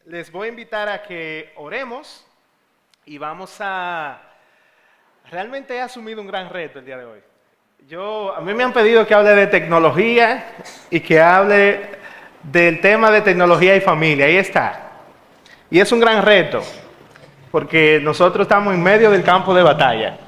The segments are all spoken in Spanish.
les voy a invitar a que oremos y vamos a... Realmente he asumido un gran reto el día de hoy. A mí me han pedido que hable de tecnología y que hable del tema de tecnología y familia. Ahí está. Y es un gran reto, porque nosotros estamos en medio del campo de batalla.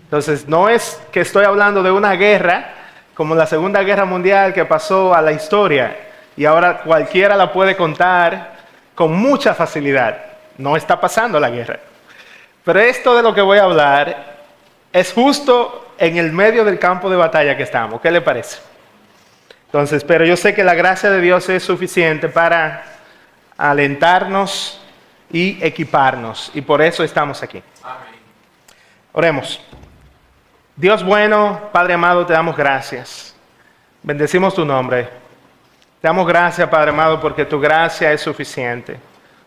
Entonces, no es que estoy hablando de una guerra como la Segunda Guerra Mundial que pasó a la historia y ahora cualquiera la puede contar con mucha facilidad. No está pasando la guerra. Pero esto de lo que voy a hablar es justo en el medio del campo de batalla que estamos. ¿Qué le parece? Entonces, pero yo sé que la gracia de Dios es suficiente para alentarnos y equiparnos. Y por eso estamos aquí. Amén. Oremos. Dios bueno, Padre amado, te damos gracias. Bendecimos tu nombre. Te damos gracias, Padre amado, porque tu gracia es suficiente.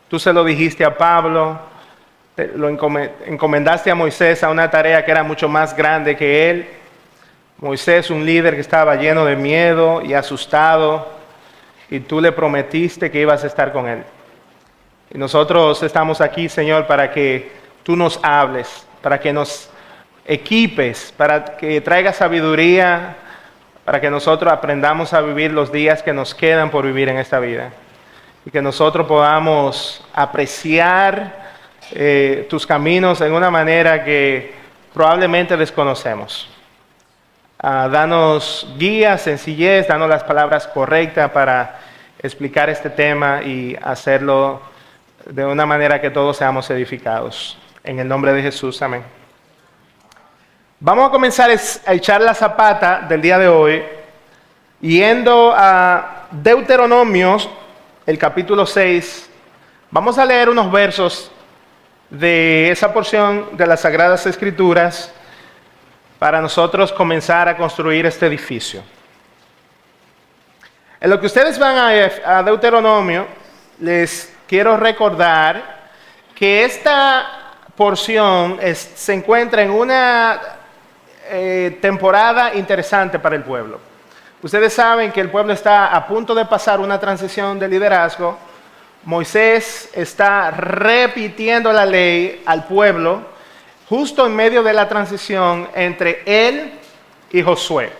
Tú se lo dijiste a Pablo, lo encomendaste a Moisés a una tarea que era mucho más grande que él. Moisés, un líder que estaba lleno de miedo y asustado, y tú le prometiste que ibas a estar con él. Y nosotros estamos aquí, Señor, para que tú nos hables, para que nos equipes, para que traigas sabiduría, para que nosotros aprendamos a vivir los días que nos quedan por vivir en esta vida. Y que nosotros podamos apreciar tus caminos en una manera que probablemente desconocemos. Danos guía, sencillez, danos las palabras correctas para explicar este tema y hacerlo de una manera que todos seamos edificados. En el nombre de Jesús, amén. Vamos a comenzar a echar la zapata del día de hoy, yendo a Deuteronomios, el capítulo 6. Vamos a leer unos versos de esa porción de las Sagradas Escrituras para nosotros comenzar a construir este edificio. En lo que ustedes van a Deuteronomio, les quiero recordar que esta porción se encuentra en una temporada interesante para el pueblo. Ustedes saben que el pueblo está a punto de pasar una transición de liderazgo. Moisés está repitiendo la ley al pueblo justo en medio de la transición entre él y Josué.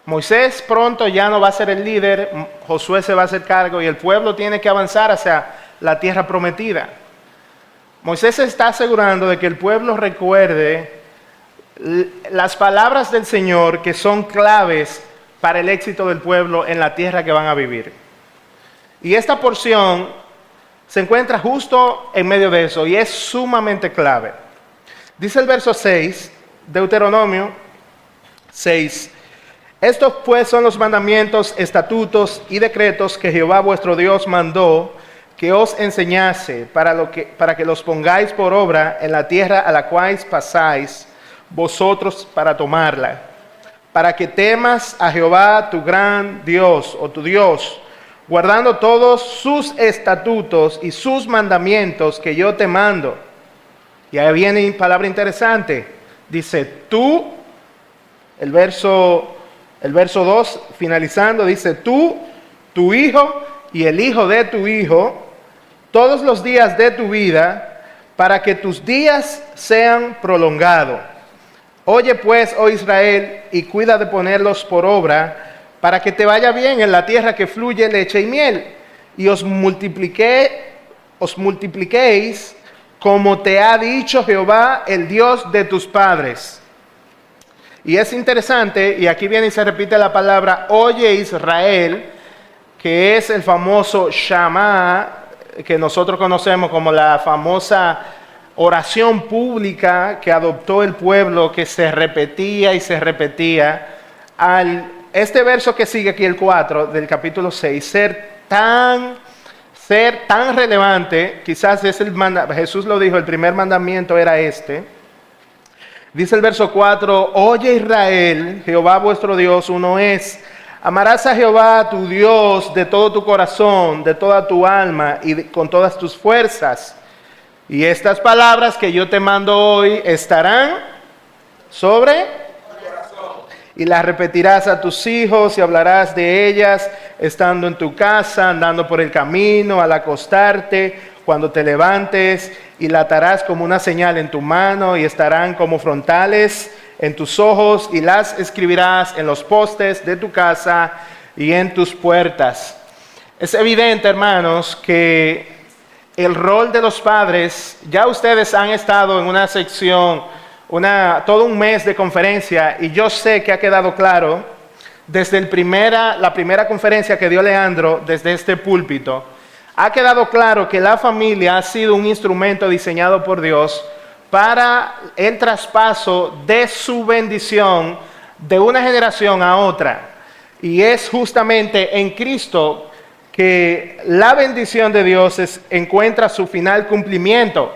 Moisés pronto ya no va a ser el líder, Josué se va a hacer cargo y el pueblo tiene que avanzar hacia la tierra prometida. Moisés se está asegurando de que el pueblo recuerde las palabras del Señor que son claves para el éxito del pueblo en la tierra que van a vivir. Y esta porción se encuentra justo en medio de eso y es sumamente clave. Dice el verso 6, Deuteronomio 6. Estos pues son los mandamientos, estatutos y decretos que Jehová vuestro Dios mandó que os enseñase para que los pongáis por obra en la tierra a la cual pasáis vosotros para tomarla, para que temas a Jehová tu gran Dios o tu Dios, guardando todos sus estatutos y sus mandamientos que yo te mando. Y ahí viene palabra interesante. Dice tú, el verso 2 finalizando, dice tú, tu hijo y el hijo de tu hijo, todos los días de tu vida, para que tus días sean prolongados. Oye pues, oh Israel, y cuida de ponerlos por obra, para que te vaya bien en la tierra que fluye leche y miel, y os multipliquéis como te ha dicho Jehová, el Dios de tus padres. Y es interesante, y aquí viene y se repite la palabra, oye Israel, que es el famoso Shama, que nosotros conocemos como la famosa oración pública que adoptó el pueblo, que se repetía y se repetía. Este verso que sigue aquí, el 4 del capítulo 6, ser tan relevante, quizás es Jesús lo dijo, el primer mandamiento era este. Dice el verso 4, oye Israel, Jehová vuestro Dios uno es. Amarás a Jehová tu Dios de todo tu corazón, de toda tu alma y con todas tus fuerzas. Y estas palabras que yo te mando hoy estarán sobre tu corazón. Y las repetirás a tus hijos y hablarás de ellas estando en tu casa, andando por el camino, al acostarte, cuando te levantes, y la atarás como una señal en tu mano y estarán como frontales en tus ojos y las escribirás en los postes de tu casa y en tus puertas. Es evidente, hermanos, que el rol de los padres, ya ustedes han estado en una sección, todo un mes de conferencia, y yo sé que ha quedado claro desde la primera conferencia que dio Leandro desde este púlpito, ha quedado claro que la familia ha sido un instrumento diseñado por Dios para el traspaso de su bendición de una generación a otra. Y es justamente en Cristo que la bendición de Dios encuentra su final cumplimiento.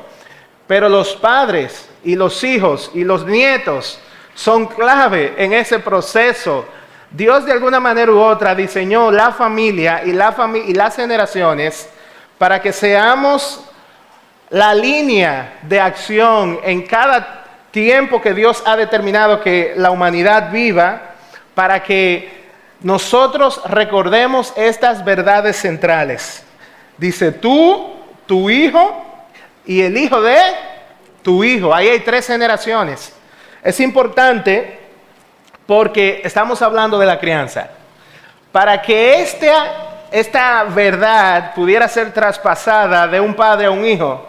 Pero los padres y los hijos y los nietos son clave en ese proceso. Dios de alguna manera u otra diseñó la familia y las generaciones para que seamos la línea de acción en cada tiempo que Dios ha determinado que la humanidad viva, para que nosotros recordemos estas verdades centrales. Dice, tú, tu hijo y el hijo de tu hijo. Ahí hay 3 generaciones. Es importante porque estamos hablando de la crianza. Para que esta verdad pudiera ser traspasada de un padre a un hijo,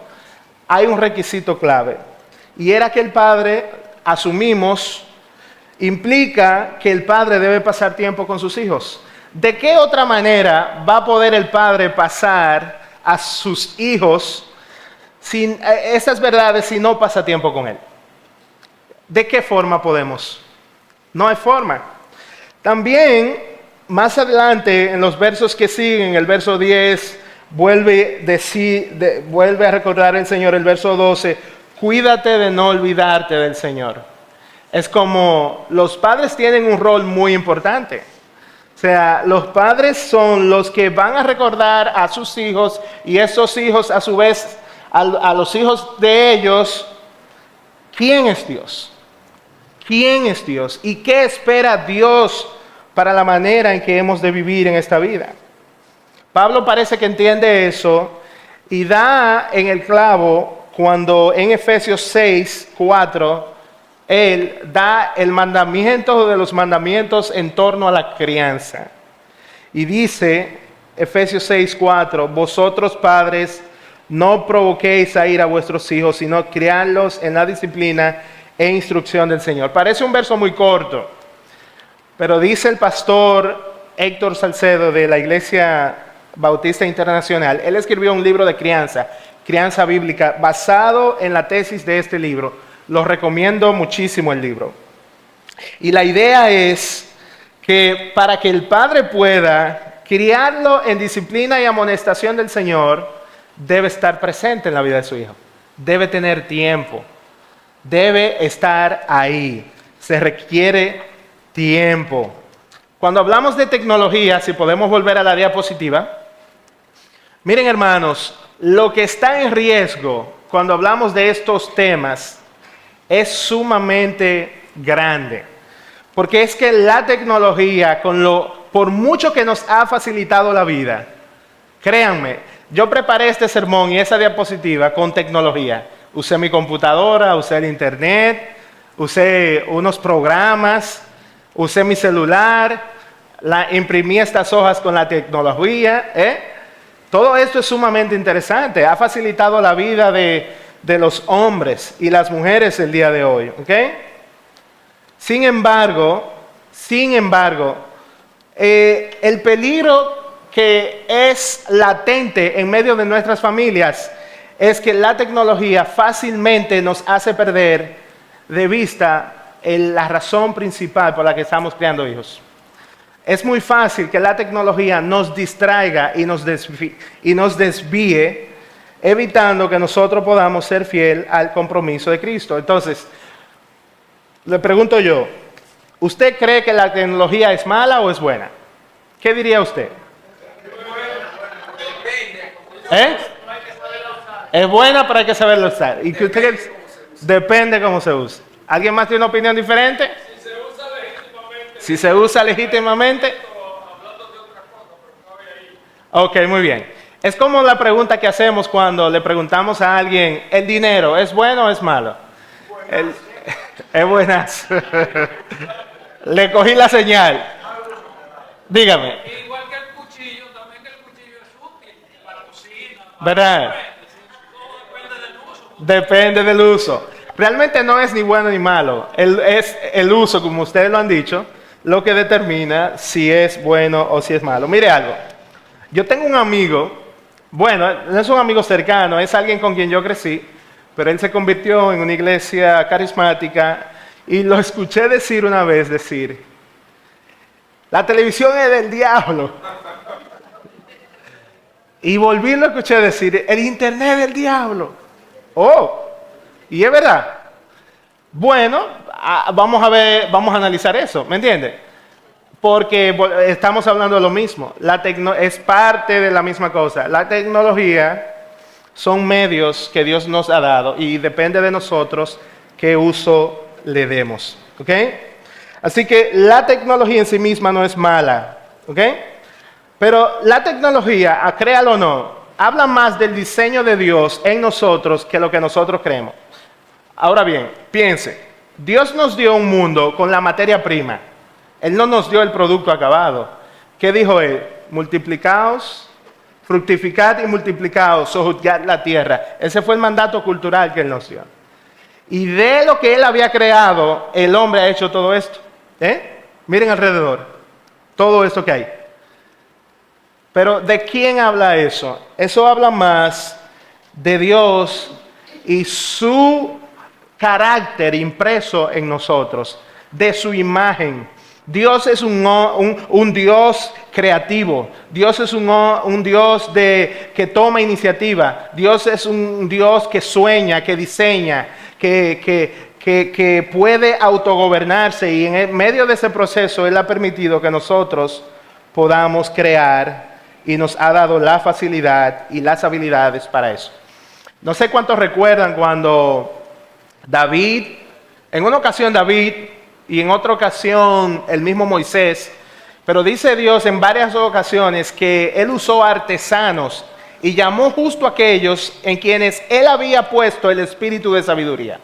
hay un requisito clave. Y era que el padre, asumimos, implica que el padre debe pasar tiempo con sus hijos. ¿De qué otra manera va a poder el padre pasar a sus hijos sin estas verdades si no pasa tiempo con él? ¿De qué forma podemos? No hay forma. También, más adelante, en los versos que siguen, el verso 10, vuelve a recordar el Señor, el verso 12, cuídate de no olvidarte del Señor. Es como los padres tienen un rol muy importante. O sea, los padres son los que van a recordar a sus hijos y esos hijos a su vez a los hijos de ellos, ¿quién es Dios? ¿Quién es Dios? ¿Y qué espera Dios para la manera en que hemos de vivir en esta vida? Pablo parece que entiende eso y da en el clavo cuando en Efesios 6, 4, él da el mandamiento de los mandamientos en torno a la crianza. Y dice, Efesios 6, 4, vosotros padres, no provoquéis a ira a vuestros hijos, sino criadlos en la disciplina e instrucción del Señor. Parece un verso muy corto, pero dice el pastor Héctor Salcedo de la Iglesia Bautista Internacional, él escribió un libro de crianza bíblica, basado en la tesis de este libro. Lo recomiendo muchísimo el libro. Y la idea es que para que el padre pueda criarlo en disciplina y amonestación del Señor, debe estar presente en la vida de su hijo. Debe tener tiempo. Debe estar ahí. Se requiere tiempo. Cuando hablamos de tecnología, si podemos volver a la diapositiva, miren, hermanos, lo que está en riesgo cuando hablamos de estos temas es sumamente grande. Porque es que la tecnología, por mucho que nos ha facilitado la vida, créanme, yo preparé este sermón y esa diapositiva con tecnología. Usé mi computadora, usé el internet, usé unos programas, usé mi celular, imprimí estas hojas con la tecnología. Todo esto es sumamente interesante. Ha facilitado la vida de los hombres y las mujeres el día de hoy. ¿Okay? Sin embargo, el peligro que es latente en medio de nuestras familias es que la tecnología fácilmente nos hace perder de vista la razón principal por la que estamos criando hijos. Es muy fácil que la tecnología nos distraiga y nos desvíe, evitando que nosotros podamos ser fiel al compromiso de Cristo. Entonces, le pregunto yo, ¿usted cree que la tecnología es mala o es buena? ¿Qué diría usted? Es buena, pero hay que saberlo usar. ¿Y que usted depende cómo se usa? ¿Alguien más tiene una opinión diferente? Si se usa legítimamente. Ok, muy bien. Es como la pregunta que hacemos cuando le preguntamos a alguien, ¿el dinero es bueno o es malo? El- es buenas. Le cogí la señal. Dígame, Igual que el cuchillo, también que el cuchillo es útil para cocina, ¿verdad? todo depende del uso. Depende del uso. Realmente no es ni bueno ni malo. Es el uso, como ustedes lo han dicho, lo que determina si es bueno o si es malo. Mire algo. Yo tengo un amigo, bueno, no es un amigo cercano, es alguien con quien yo crecí, pero él se convirtió en una iglesia carismática y lo escuché decir una vez, la televisión es del diablo. Y volví y lo escuché decir, el internet es del diablo. Oh, y es verdad. Bueno, vamos a ver, vamos a analizar eso, ¿me entiende? Porque estamos hablando de lo mismo. Es parte de la misma cosa. La tecnología son medios que Dios nos ha dado y depende de nosotros qué uso le demos. ¿Ok? Así que la tecnología en sí misma no es mala. ¿Ok? Pero la tecnología, créalo o no, habla más del diseño de Dios en nosotros que lo que nosotros creemos. Ahora bien, piense, Dios nos dio un mundo con la materia prima. Él no nos dio el producto acabado. ¿Qué dijo Él? Multiplicaos, fructificad y multiplicaos, sojuzgad la tierra. Ese fue el mandato cultural que Él nos dio. Y de lo que Él había creado, el hombre ha hecho todo esto. Miren alrededor, todo esto que hay. Pero ¿de quién habla eso? Eso habla más de Dios y su carácter impreso en nosotros, de su imagen. Dios es un Dios creativo. Dios es un Dios que toma iniciativa. Dios es un Dios que sueña, que diseña, que puede autogobernarse. Y en medio de ese proceso Él ha permitido que nosotros podamos crear y nos ha dado la facilidad y las habilidades para eso. No sé cuántos recuerdan cuando David, en una ocasión David y en otra ocasión el mismo Moisés, pero dice Dios en varias ocasiones que Él usó artesanos y llamó justo a aquellos en quienes Él había puesto el espíritu de sabiduría.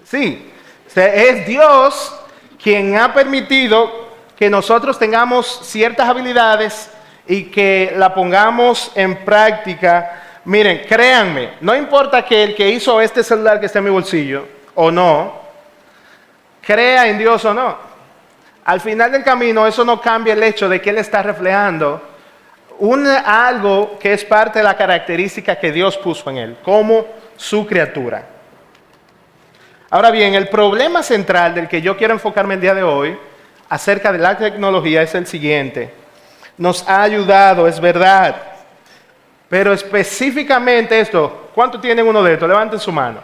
Sí, o sea, es Dios quien ha permitido que nosotros tengamos ciertas habilidades y que la pongamos en práctica. Miren, créanme, no importa que el que hizo este celular que está en mi bolsillo o no, crea en Dios o no. Al final del camino eso no cambia el hecho de que Él está reflejando algo que es parte de la característica que Dios puso en Él, como su criatura. Ahora bien, el problema central del que yo quiero enfocarme el día de hoy acerca de la tecnología es el siguiente. Nos ha ayudado, es verdad. Pero específicamente esto, ¿cuánto tienen uno de estos? Levanten su mano.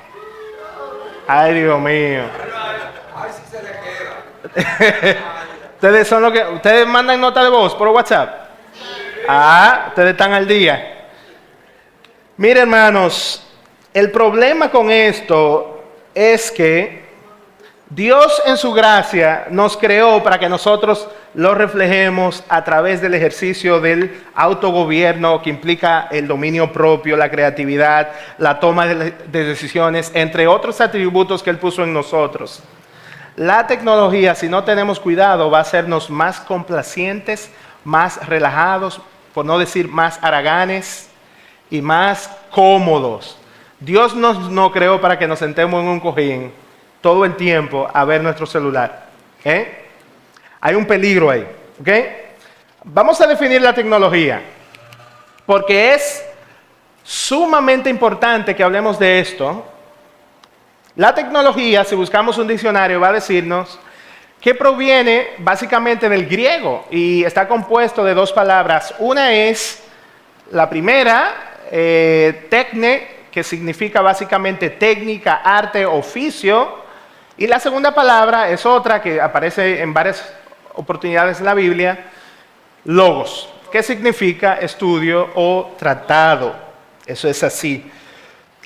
Ay, Dios mío. Ay, sí se le queda. Ustedes mandan nota de voz por WhatsApp. Ustedes están al día. Miren, hermanos, el problema con esto es que Dios en su gracia nos creó para que nosotros lo reflejemos a través del ejercicio del autogobierno que implica el dominio propio, la creatividad, la toma de decisiones, entre otros atributos que Él puso en nosotros. La tecnología, si no tenemos cuidado, va a hacernos más complacientes, más relajados, por no decir más haraganes y más cómodos. Dios no creó para que nos sentemos en un cojín todo el tiempo a ver nuestro celular. Hay un peligro ahí. Vamos a definir la tecnología, porque es sumamente importante que hablemos de esto. La tecnología, si buscamos un diccionario, va a decirnos que proviene básicamente del griego y está compuesto de dos palabras. Una es, la primera, tecne, que significa básicamente técnica, arte, oficio. Y la segunda palabra es otra que aparece en varias oportunidades en la Biblia, logos, que significa estudio o tratado. Eso es así.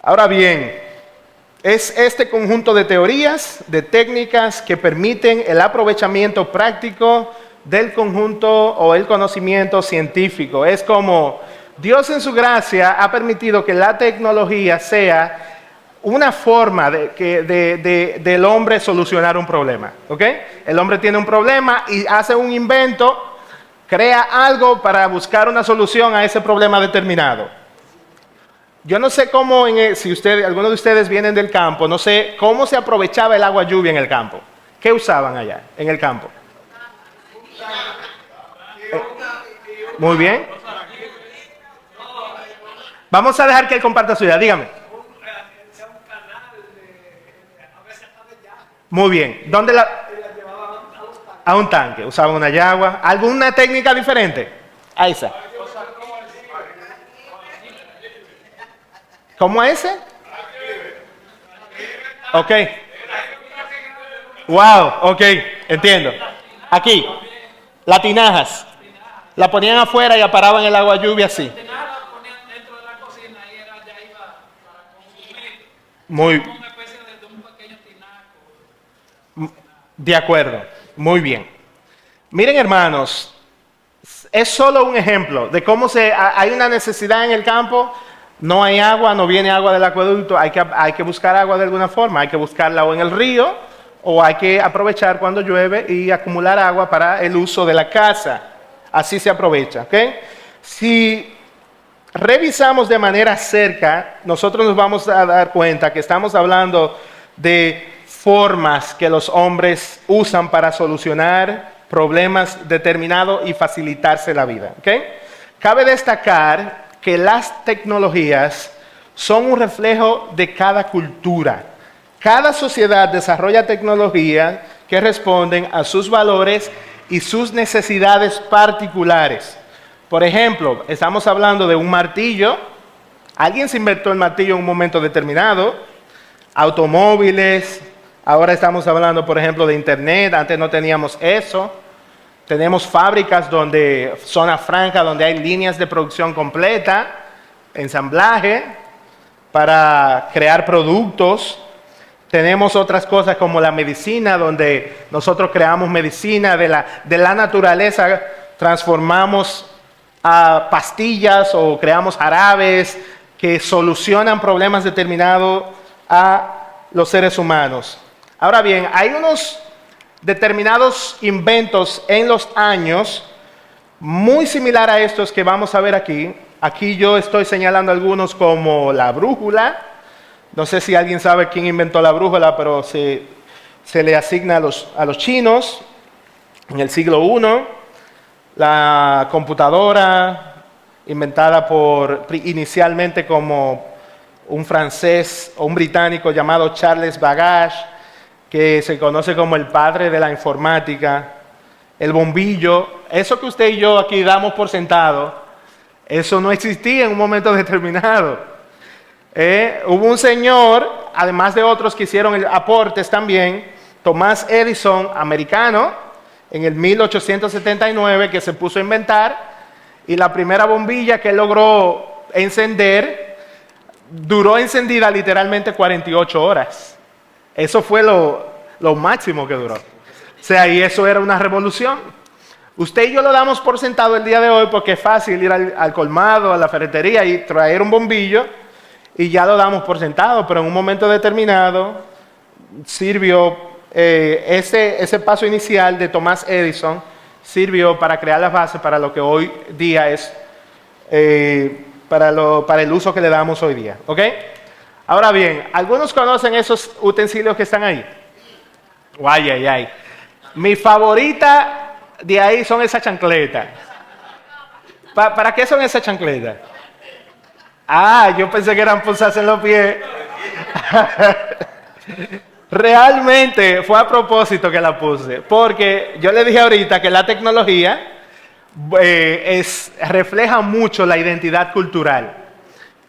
Ahora bien, es este conjunto de teorías, de técnicas que permiten el aprovechamiento práctico del conjunto o el conocimiento científico. Es como Dios en su gracia ha permitido que la tecnología sea una forma del hombre solucionar un problema. ¿Ok? El hombre tiene un problema y hace un invento, crea algo para buscar una solución a ese problema determinado. Yo no sé cómo, si algunos de ustedes vienen del campo, no sé cómo se aprovechaba el agua lluvia en el campo. ¿Qué usaban allá en el campo? Muy bien. Vamos a dejar que él comparta su idea. Dígame. Muy bien. ¿Dónde a un tanque? ¿Usaban una yagua? ¿Alguna técnica diferente? Ahí está. ¿Cómo ese? Ok. Wow, ok, entiendo. Aquí, las tinajas. La ponían afuera y aparaban el agua lluvia así. La ponían dentro de la cocina y ya iba para consumir. Muy Como una especie de un pequeño tinaco. de acuerdo, muy bien. Miren, hermanos, es solo un ejemplo de cómo hay una necesidad en el campo. No hay agua, no viene agua del acueducto, hay que buscar agua de alguna forma, hay que buscarla o en el río o hay que aprovechar cuando llueve y acumular agua para el uso de la casa. Así se aprovecha, ¿ok? Si revisamos de manera cerca, nosotros nos vamos a dar cuenta que estamos hablando de formas que los hombres usan para solucionar problemas determinados y facilitarse la vida, ¿ok? Cabe destacar que las tecnologías son un reflejo de cada cultura. Cada sociedad desarrolla tecnologías que responden a sus valores y sus necesidades particulares. Por ejemplo, estamos hablando de un martillo. Alguien se inventó el martillo en un momento determinado. Automóviles. Ahora estamos hablando, por ejemplo, de internet. Antes no teníamos eso. Tenemos fábricas zona franca, donde hay líneas de producción completa, ensamblaje, para crear productos. Tenemos otras cosas como la medicina, donde nosotros creamos medicina de la naturaleza, transformamos a pastillas o creamos jarabes que solucionan problemas determinados a los seres humanos. Ahora bien, hay unos determinados inventos en los años muy similar a estos que vamos a ver aquí. Aquí yo estoy señalando algunos como la brújula. No sé si alguien sabe quién inventó la brújula, pero se le asigna a los chinos en el siglo I. La computadora, inventada inicialmente como un francés o un británico llamado Charles Babbage, que se conoce como el padre de la informática. El bombillo, eso que usted y yo aquí damos por sentado, eso no existía en un momento determinado. Hubo un señor, además de otros que hicieron aportes también, Thomas Edison, americano, en el 1879, que se puso a inventar, y la primera bombilla que él logró encender, duró encendida literalmente 48 horas. Eso fue lo máximo que duró. O sea, y eso era una revolución. Usted y yo lo damos por sentado el día de hoy porque es fácil ir al colmado, a la ferretería y traer un bombillo, y ya lo damos por sentado, pero en un momento determinado sirvió, ese paso inicial de Thomas Edison sirvió para crear las bases para lo que hoy día es, para el uso que le damos hoy día. ¿Ok? Ahora bien, ¿algunos conocen esos utensilios que están ahí? Ay, ay, ay. Mi favorita de ahí son esas chancletas. ¿Para qué son esas chancletas? Ah, yo pensé que eran pulsarse en los pies. Realmente fue a propósito que la puse, porque yo le dije ahorita que la tecnología refleja mucho la identidad cultural,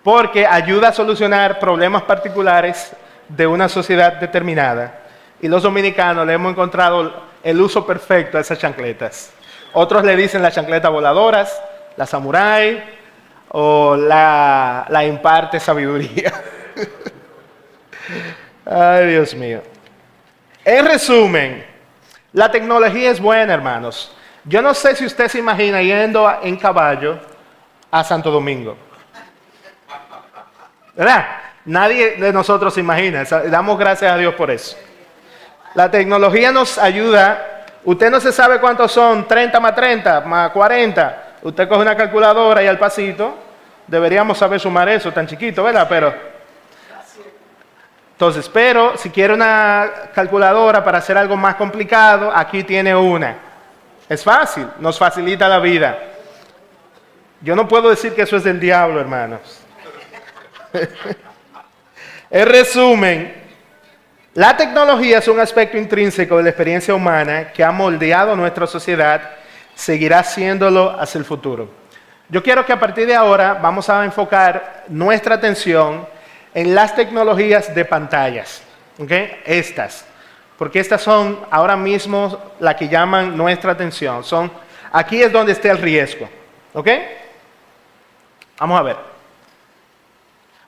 porque ayuda a solucionar problemas particulares de una sociedad determinada. Y los dominicanos le hemos encontrado el uso perfecto a esas chancletas. Otros le dicen las chancletas voladoras, la samurái, o la imparte sabiduría. Ay, Dios mío. En resumen, la tecnología es buena, hermanos. Yo no sé si usted se imagina yendo en caballo a Santo Domingo. ¿Verdad? Nadie de nosotros se imagina. Damos gracias a Dios por eso. La tecnología nos ayuda. Usted no se sabe cuántos son 30 más 30 más 40. Usted coge una calculadora y al pasito. Deberíamos saber sumar eso tan chiquito, ¿verdad? Pero si quiere una calculadora para hacer algo más complicado, aquí tiene una. Es fácil, nos facilita la vida. Yo no puedo decir que eso es del diablo, hermanos. En resumen, la tecnología es un aspecto intrínseco de la experiencia humana que ha moldeado nuestra sociedad, seguirá haciéndolo hacia el futuro. Yo quiero que a partir de ahora vamos a enfocar nuestra atención en las tecnologías de pantallas, ¿ok? Porque estas son ahora mismo las que llaman nuestra atención. Aquí es donde está el riesgo, ¿ok? Vamos a ver.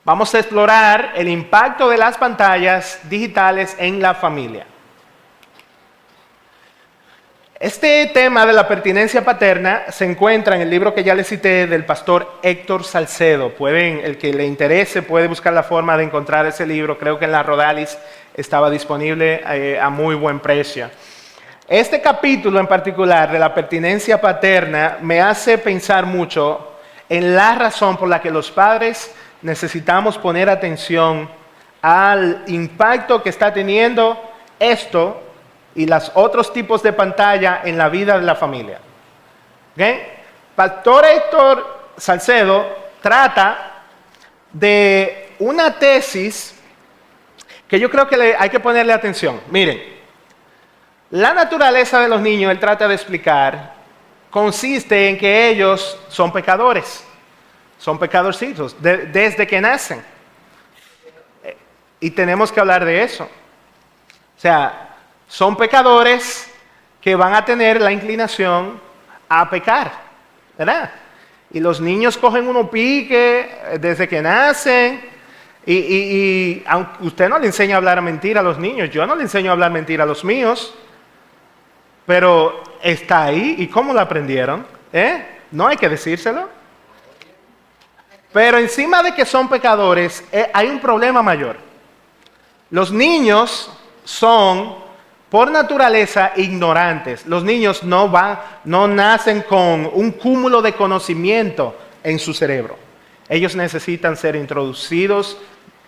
Vamos a explorar el impacto de las pantallas digitales en la familia. Este tema de la pertinencia paterna se encuentra en el libro que ya les cité del pastor Héctor Salcedo. El que le interese puede buscar la forma de encontrar ese libro. Creo que en la Rodalis estaba disponible a muy buen precio. Este capítulo en particular de la pertinencia paterna me hace pensar mucho en la razón por la que los padres necesitamos poner atención al impacto que está teniendo esto y los otros tipos de pantalla en la vida de la familia. ¿Okay? Pastor Héctor Salcedo trata de una tesis que yo creo que hay que ponerle atención. Miren, la naturaleza de los niños, él trata de explicar, consiste en que ellos son pecadores. Son pecadorcitos desde que nacen. Y tenemos que hablar de eso. O sea, son pecadores que van a tener la inclinación a pecar, ¿verdad? Y los niños cogen uno pique desde que nacen. Y aunque usted no le enseña a hablar mentira a los niños, yo no le enseño a hablar mentira a los míos, pero está ahí. ¿Y cómo lo aprendieron? No hay que decírselo. Pero encima de que son pecadores, hay un problema mayor. Los niños son, por naturaleza, ignorantes. Los niños no nacen con un cúmulo de conocimiento en su cerebro. Ellos necesitan ser introducidos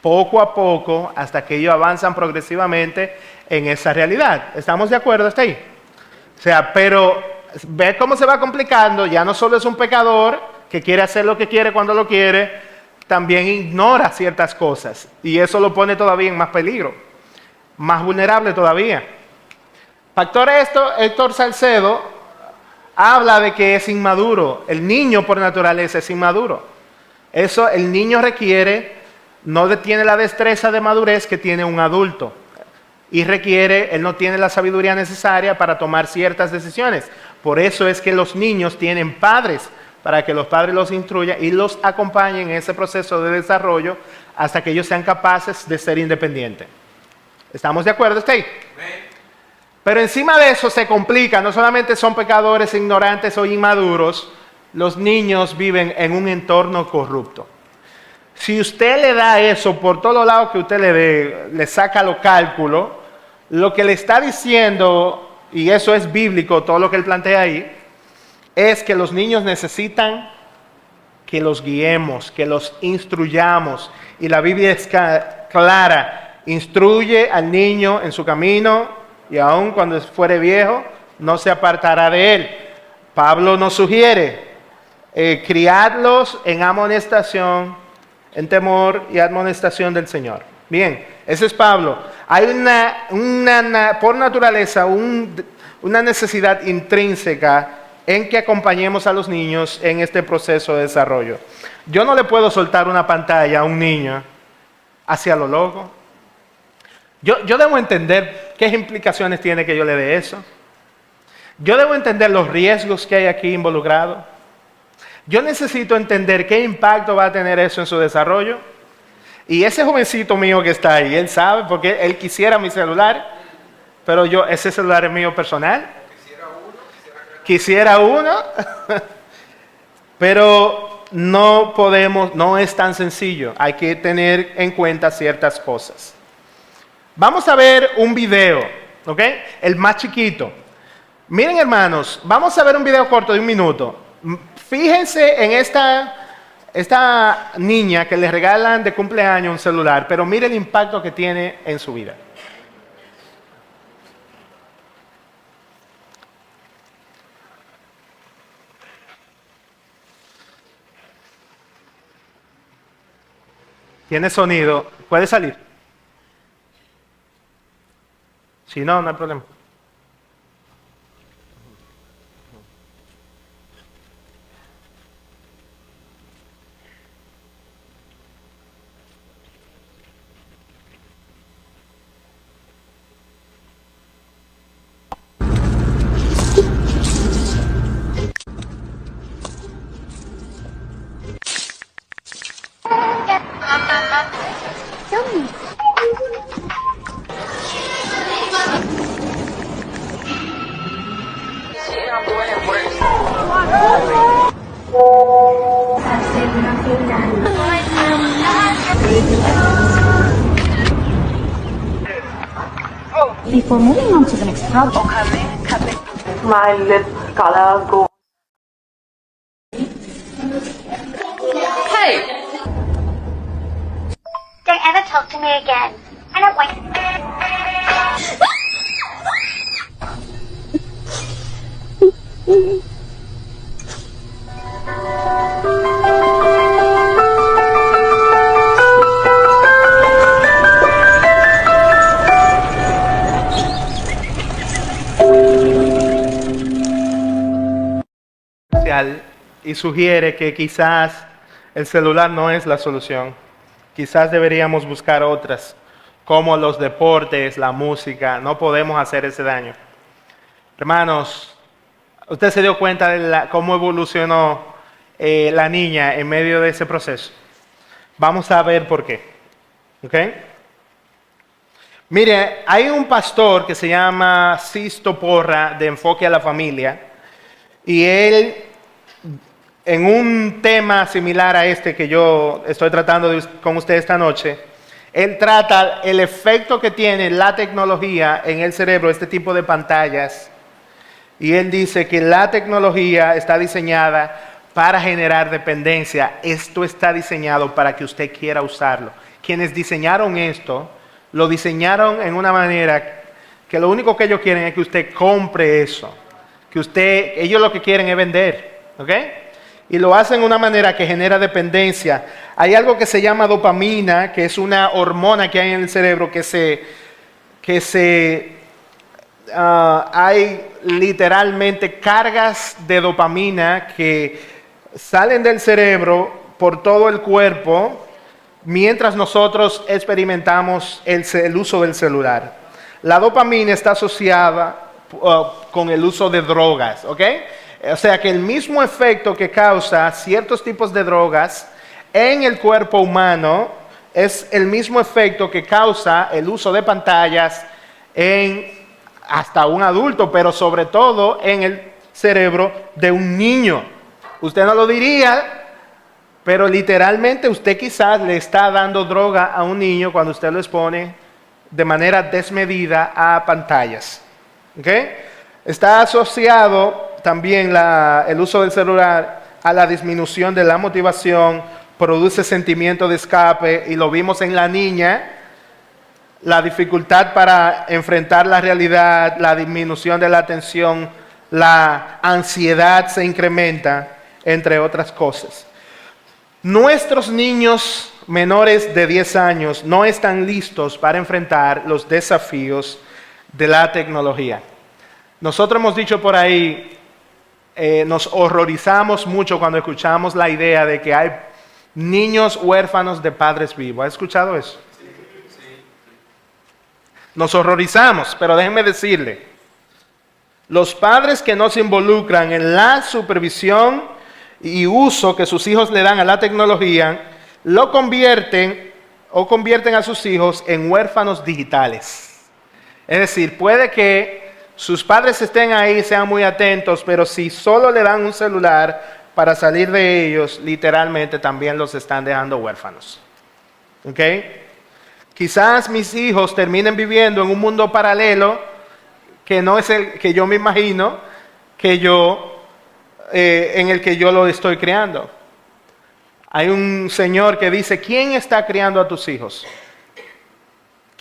poco a poco hasta que ellos avanzan progresivamente en esa realidad. ¿Estamos de acuerdo hasta ahí? O sea, pero ve cómo se va complicando. Ya no solo es un pecador que quiere hacer lo que quiere cuando lo quiere, también ignora ciertas cosas. Y eso lo pone todavía en más peligro, más vulnerable todavía. Pastor Héctor Salcedo habla de que es inmaduro. El niño por naturaleza es inmaduro. El niño no tiene la destreza de madurez que tiene un adulto. Y él no tiene la sabiduría necesaria para tomar ciertas decisiones. Por eso es que los niños tienen padres, para que los padres los instruyan y los acompañen en ese proceso de desarrollo hasta que ellos sean capaces de ser independientes. ¿Estamos de acuerdo? ¿Está ahí? Pero encima de eso se complica. No solamente son pecadores, ignorantes o inmaduros, los niños viven en un entorno corrupto. Si usted le da eso por todos lados que usted le saca los cálculos, lo que le está diciendo, y eso es bíblico, todo lo que él plantea ahí, es que los niños necesitan que los guiemos, que los instruyamos. Y la Biblia es clara, instruye al niño en su camino y aun cuando fuere viejo, no se apartará de él. Pablo nos sugiere, criadlos en amonestación, en temor y admonestación del Señor. Bien, ese es Pablo. Hay por naturaleza una necesidad intrínseca en que acompañemos a los niños en este proceso de desarrollo. Yo no le puedo soltar una pantalla a un niño hacia lo loco. Yo debo entender qué implicaciones tiene que yo le dé eso. Yo debo entender los riesgos que hay aquí involucrados. Yo necesito entender qué impacto va a tener eso en su desarrollo. Y ese jovencito mío que está ahí, él sabe, porque él quisiera mi celular, pero ese celular es mío personal. Quisiera uno, pero no podemos, no es tan sencillo. Hay que tener en cuenta ciertas cosas. Vamos a ver un video, ¿ok? El más chiquito. Miren, hermanos, vamos a ver un video corto de 1 minuto. Fíjense en esta niña que le regalan de cumpleaños un celular, pero miren el impacto que tiene en su vida. Tiene sonido. ¿Puede salir? Si no, no hay problema. Before moving on to the next project, My lip color go. hey, Don't ever talk to me again. I don't want. Y sugiere que quizás el celular no es la solución. Quizás deberíamos buscar otras, como los deportes, la música. No podemos hacer ese daño. Hermanos, ¿usted se dio cuenta de cómo evolucionó la niña en medio de ese proceso? Vamos a ver por qué. ¿Ok? Mire, hay un pastor que se llama Sisto Porra, de Enfoque a la Familia, y él, en un tema similar a este que yo estoy tratando con usted esta noche, él trata el efecto que tiene la tecnología en el cerebro, este tipo de pantallas, y él dice que la tecnología está diseñada para generar dependencia. Esto está diseñado para que usted quiera usarlo. Quienes diseñaron esto, lo diseñaron en una manera que lo único que ellos quieren es que usted compre eso. Ellos lo que quieren es vender, ¿ok? Y lo hacen de una manera que genera dependencia. Hay algo que se llama dopamina, que es una hormona que hay en el cerebro hay literalmente cargas de dopamina que salen del cerebro por todo el cuerpo mientras nosotros experimentamos el uso del celular. La dopamina está asociada con el uso de drogas, ¿ok? O sea que el mismo efecto que causa ciertos tipos de drogas en el cuerpo humano es el mismo efecto que causa el uso de pantallas en hasta un adulto, pero sobre todo en el cerebro de un niño. Usted no lo diría, pero literalmente usted quizás le está dando droga a un niño cuando usted lo expone de manera desmedida a pantallas. ¿Okay? Está asociado también el uso del celular a la disminución de la motivación, produce sentimiento de escape, y lo vimos en la niña, la dificultad para enfrentar la realidad, la disminución de la atención, la ansiedad se incrementa, entre otras cosas. Nuestros niños menores de 10 años no están listos para enfrentar los desafíos de la tecnología. Nosotros hemos dicho por ahí, nos horrorizamos mucho cuando escuchamos la idea de que hay niños huérfanos de padres vivos. ¿Ha escuchado eso? Nos horrorizamos, pero déjenme decirle, los padres que no se involucran en la supervisión y uso que sus hijos le dan a la tecnología, lo convierten a sus hijos en huérfanos digitales. Es decir, puede que sus padres estén ahí, sean muy atentos, pero si solo le dan un celular para salir de ellos, literalmente también los están dejando huérfanos. ¿Ok? Quizás mis hijos terminen viviendo en un mundo paralelo que no es el que yo me imagino en el que yo lo estoy criando. Hay un señor que dice, ¿quién está criando a tus hijos?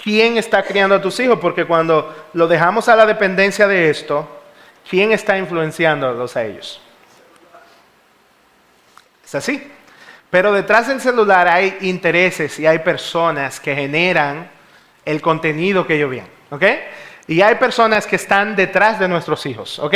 ¿Quién está criando a tus hijos? Porque cuando lo dejamos a la dependencia de esto, ¿quién está influenciándolos a ellos? Es así. Pero detrás del celular hay intereses y hay personas que generan el contenido que ellos ven. ¿Ok? Y hay personas que están detrás de nuestros hijos. ¿Ok?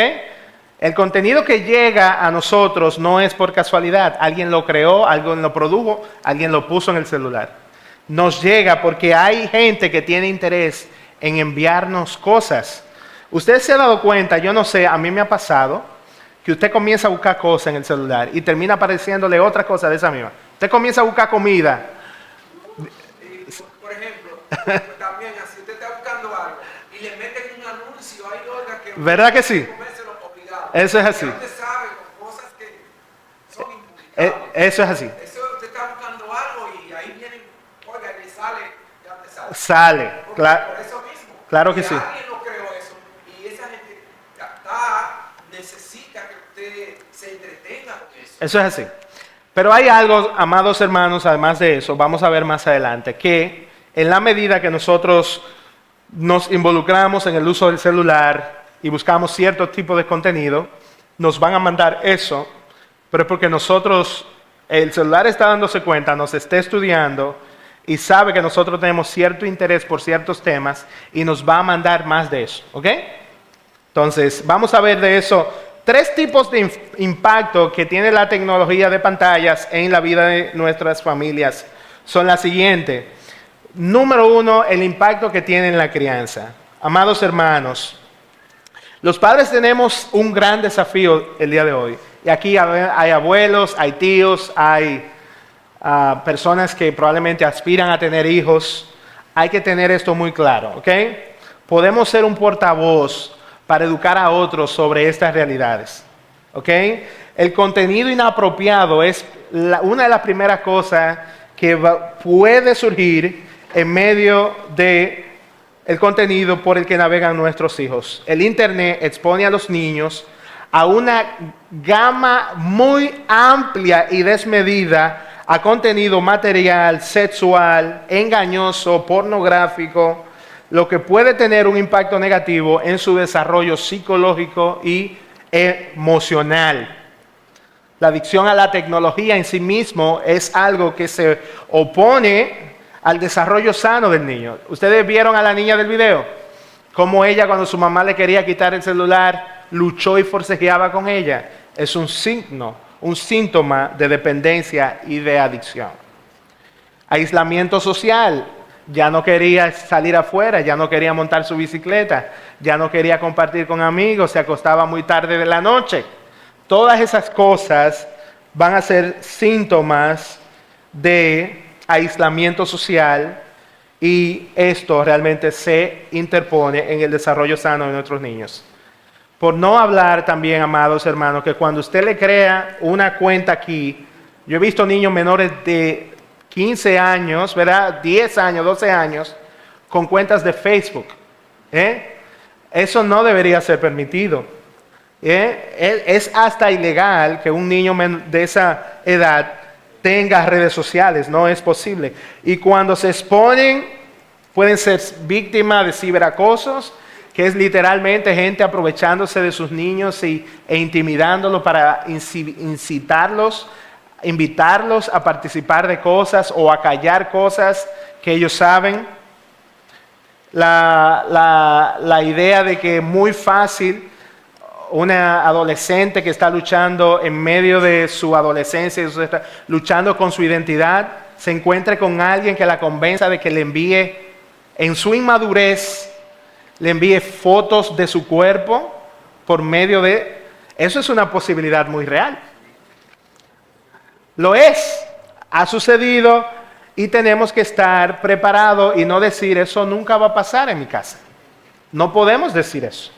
El contenido que llega a nosotros no es por casualidad. Alguien lo creó, alguien lo produjo, alguien lo puso en el celular. Nos llega porque hay gente que tiene interés en enviarnos cosas. Usted se ha dado cuenta, yo no sé, a mí me ha pasado, que usted comienza a buscar cosas en el celular y termina apareciéndole otra cosa de esa misma. Usted comienza a buscar comida. Por ejemplo, también así usted está buscando algo y le meten un anuncio, hay otra que... ¿Verdad que sí? Eso es así. Usted sabe con cosas que son impublicables. Eso es así. Eso usted está buscando algo y ahí vienen, oiga, le sale, ya te sale. Sale, claro. Por eso mismo. Claro que sí. Alguien lo creó eso y esa gente necesita que usted se entretenga con eso. Eso es así. Pero hay algo, amados hermanos, además de eso, vamos a ver más adelante, que en la medida que nosotros nos involucramos en el uso del celular y buscamos cierto tipo de contenido, nos van a mandar eso, pero es porque nosotros, el celular está dándose cuenta, nos está estudiando y sabe que nosotros tenemos cierto interés por ciertos temas y nos va a mandar más de eso, ¿ok? Entonces, vamos a ver de eso 3 tipos de impacto que tiene la tecnología de pantallas en la vida de nuestras familias. Son las siguientes. Número 1, el impacto que tiene en la crianza. Amados hermanos, los padres tenemos un gran desafío el día de hoy. Y aquí hay abuelos, hay tíos, hay personas que probablemente aspiran a tener hijos. Hay que tener esto muy claro, ¿ok? Podemos ser un portavoz para educar a otros sobre estas realidades, ¿ok? El contenido inapropiado es una de las primeras cosas que puede surgir en medio de el contenido por el que navegan nuestros hijos. El Internet expone a los niños a una gama muy amplia y desmedida a contenido material, sexual, engañoso, pornográfico, lo que puede tener un impacto negativo en su desarrollo psicológico y emocional. La adicción a la tecnología en sí mismo es algo que se opone al desarrollo sano del niño. ¿Ustedes vieron a la niña del video? Cómo ella, cuando su mamá le quería quitar el celular, luchó y forcejeaba con ella. Es un signo, un síntoma de dependencia y de adicción. Aislamiento social. Ya no quería salir afuera, ya no quería montar su bicicleta, ya no quería compartir con amigos, se acostaba muy tarde de la noche. Todas esas cosas van a ser síntomas de aislamiento social y esto realmente se interpone en el desarrollo sano de nuestros niños. Por no hablar también, amados hermanos, que cuando usted le crea una cuenta aquí, yo he visto niños menores de 15 años, ¿verdad? 10 años, 12 años, con cuentas de Facebook. Eso no debería ser permitido. Es hasta ilegal que un niño de esa edad tenga redes sociales, no es posible. Y cuando se exponen, pueden ser víctimas de ciberacosos, que es literalmente gente aprovechándose de sus niños e intimidándolos para incitarlos, invitarlos a participar de cosas o a callar cosas que ellos saben. La idea de que es muy fácil una adolescente que está luchando en medio de su adolescencia, luchando con su identidad, se encuentre con alguien que la convenza de que le envíe, en su inmadurez, le envíe fotos de su cuerpo por medio de... Eso es una posibilidad muy real. Lo es, ha sucedido y tenemos que estar preparados y no decir eso nunca va a pasar en mi casa. No podemos decir eso.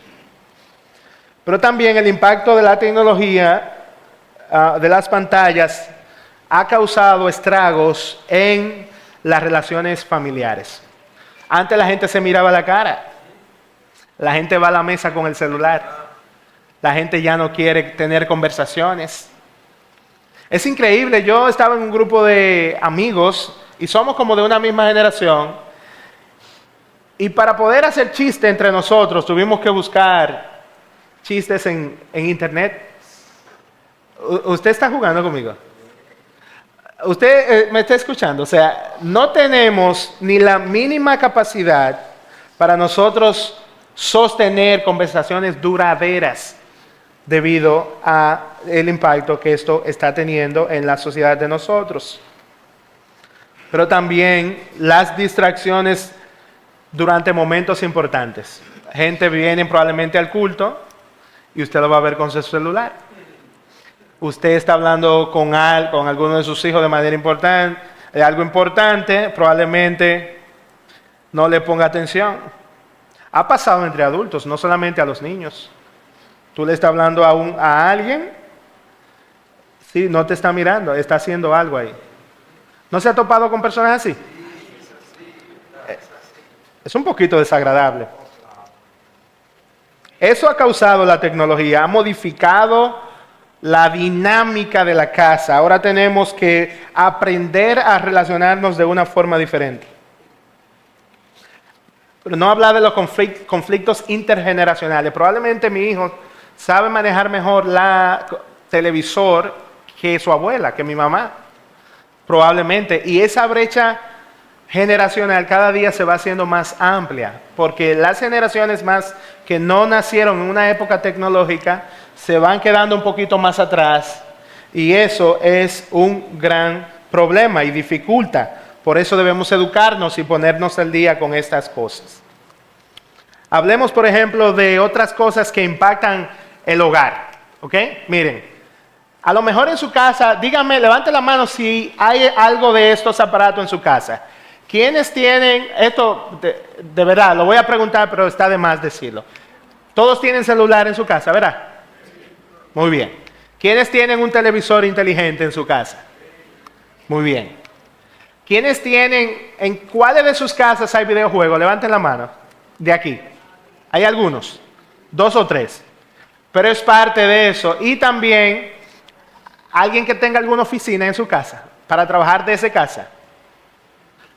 Pero también el impacto de la tecnología, de las pantallas, ha causado estragos en las relaciones familiares. Antes la gente se miraba la cara. La gente va a la mesa con el celular. La gente ya no quiere tener conversaciones. Es increíble, yo estaba en un grupo de amigos y somos como de una misma generación. Y para poder hacer chiste entre nosotros tuvimos que buscar chistes en internet. ¿Usted está jugando conmigo? ¿Usted me está escuchando? O sea, no tenemos ni la mínima capacidad para nosotros sostener conversaciones duraderas debido al impacto que esto está teniendo en la sociedad de nosotros. Pero también las distracciones durante momentos importantes. Gente viene probablemente al culto y usted lo va a ver con su celular. Usted está hablando con alguno de sus hijos de manera importante, de algo importante, probablemente no le ponga atención. Ha pasado entre adultos, no solamente a los niños. Tú le estás hablando a alguien, sí, no te está mirando, está haciendo algo ahí. ¿No se ha topado con personas así? Es un poquito desagradable. Eso ha causado la tecnología, ha modificado la dinámica de la casa. Ahora tenemos que aprender a relacionarnos de una forma diferente. Pero no hablar de los conflictos intergeneracionales. Probablemente mi hijo sabe manejar mejor la televisor que su abuela, que mi mamá. Probablemente. Y esa brecha generacional cada día se va haciendo más amplia, porque las generaciones más que no nacieron en una época tecnológica se van quedando un poquito más atrás, y eso es un gran problema y dificulta. Por eso debemos educarnos y ponernos al día con estas cosas. Hablemos, por ejemplo, de otras cosas que impactan el hogar. ¿Ok? Miren, a lo mejor en su casa, díganme, levante la mano si hay algo de estos aparatos en su casa. ¿Quiénes tienen esto? De verdad, lo voy a preguntar, pero está de más decirlo. Todos tienen celular en su casa, ¿verdad? Muy bien. ¿Quiénes tienen un televisor inteligente en su casa? Muy bien. ¿Quiénes tienen, en cuáles de sus casas hay videojuegos? Levanten la mano. De aquí. Hay algunos. 2 o 3. Pero es parte de eso. Y también, alguien que tenga alguna oficina en su casa, para trabajar desde casa.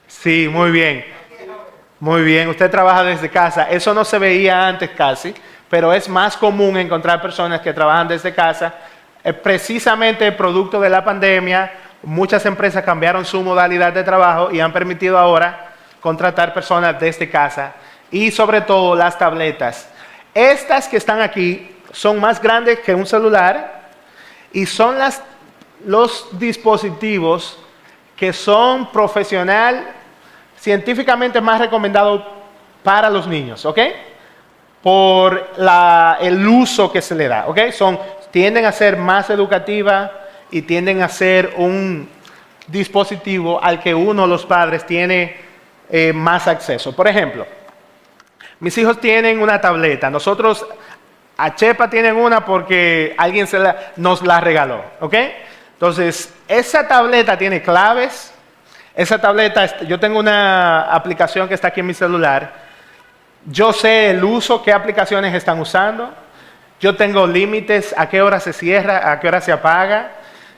Sí, muy bien. Muy bien, usted trabaja desde casa. Eso no se veía antes casi, pero es más común encontrar personas que trabajan desde casa. Precisamente producto de la pandemia, muchas empresas cambiaron su modalidad de trabajo y han permitido ahora contratar personas desde casa. Y sobre todo las tabletas. Estas que están aquí son más grandes que un celular y son los dispositivos que son científicamente más recomendados para los niños, ¿ok? Por el uso que se le da, ¿ok? Tienden a ser más educativas y tienden a ser un dispositivo al que uno, los padres, tiene más acceso. Por ejemplo, mis hijos tienen una tableta. Nosotros, a Chepa tienen una porque alguien nos la regaló, ¿ok? Entonces, esa tableta tiene claves. Esa tableta, yo tengo una aplicación que está aquí en mi celular. Yo sé el uso, qué aplicaciones están usando. Yo tengo límites, a qué hora se cierra, a qué hora se apaga.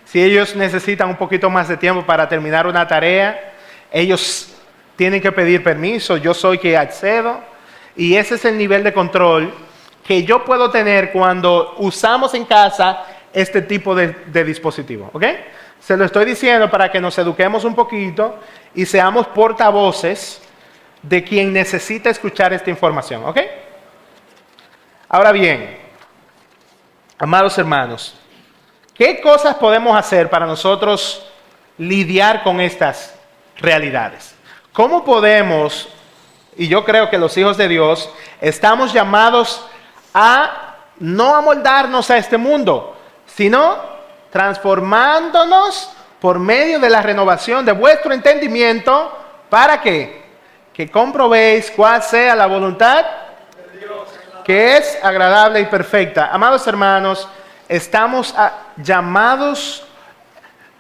Si ellos necesitan un poquito más de tiempo para terminar una tarea, ellos tienen que pedir permiso. Yo soy quien accedo. Y ese es el nivel de control que yo puedo tener cuando usamos en casa este tipo de dispositivo, ¿ok? Se lo estoy diciendo para que nos eduquemos un poquito y seamos portavoces de quien necesita escuchar esta información, ¿ok? Ahora bien, amados hermanos, ¿qué cosas podemos hacer para nosotros lidiar con estas realidades? ¿Cómo podemos, y yo creo que los hijos de Dios, estamos llamados a no amoldarnos a este mundo, sino transformándonos por medio de la renovación de vuestro entendimiento, ¿para qué? Que comprobéis cuál sea la voluntad que es agradable y perfecta. Amados hermanos, estamos llamados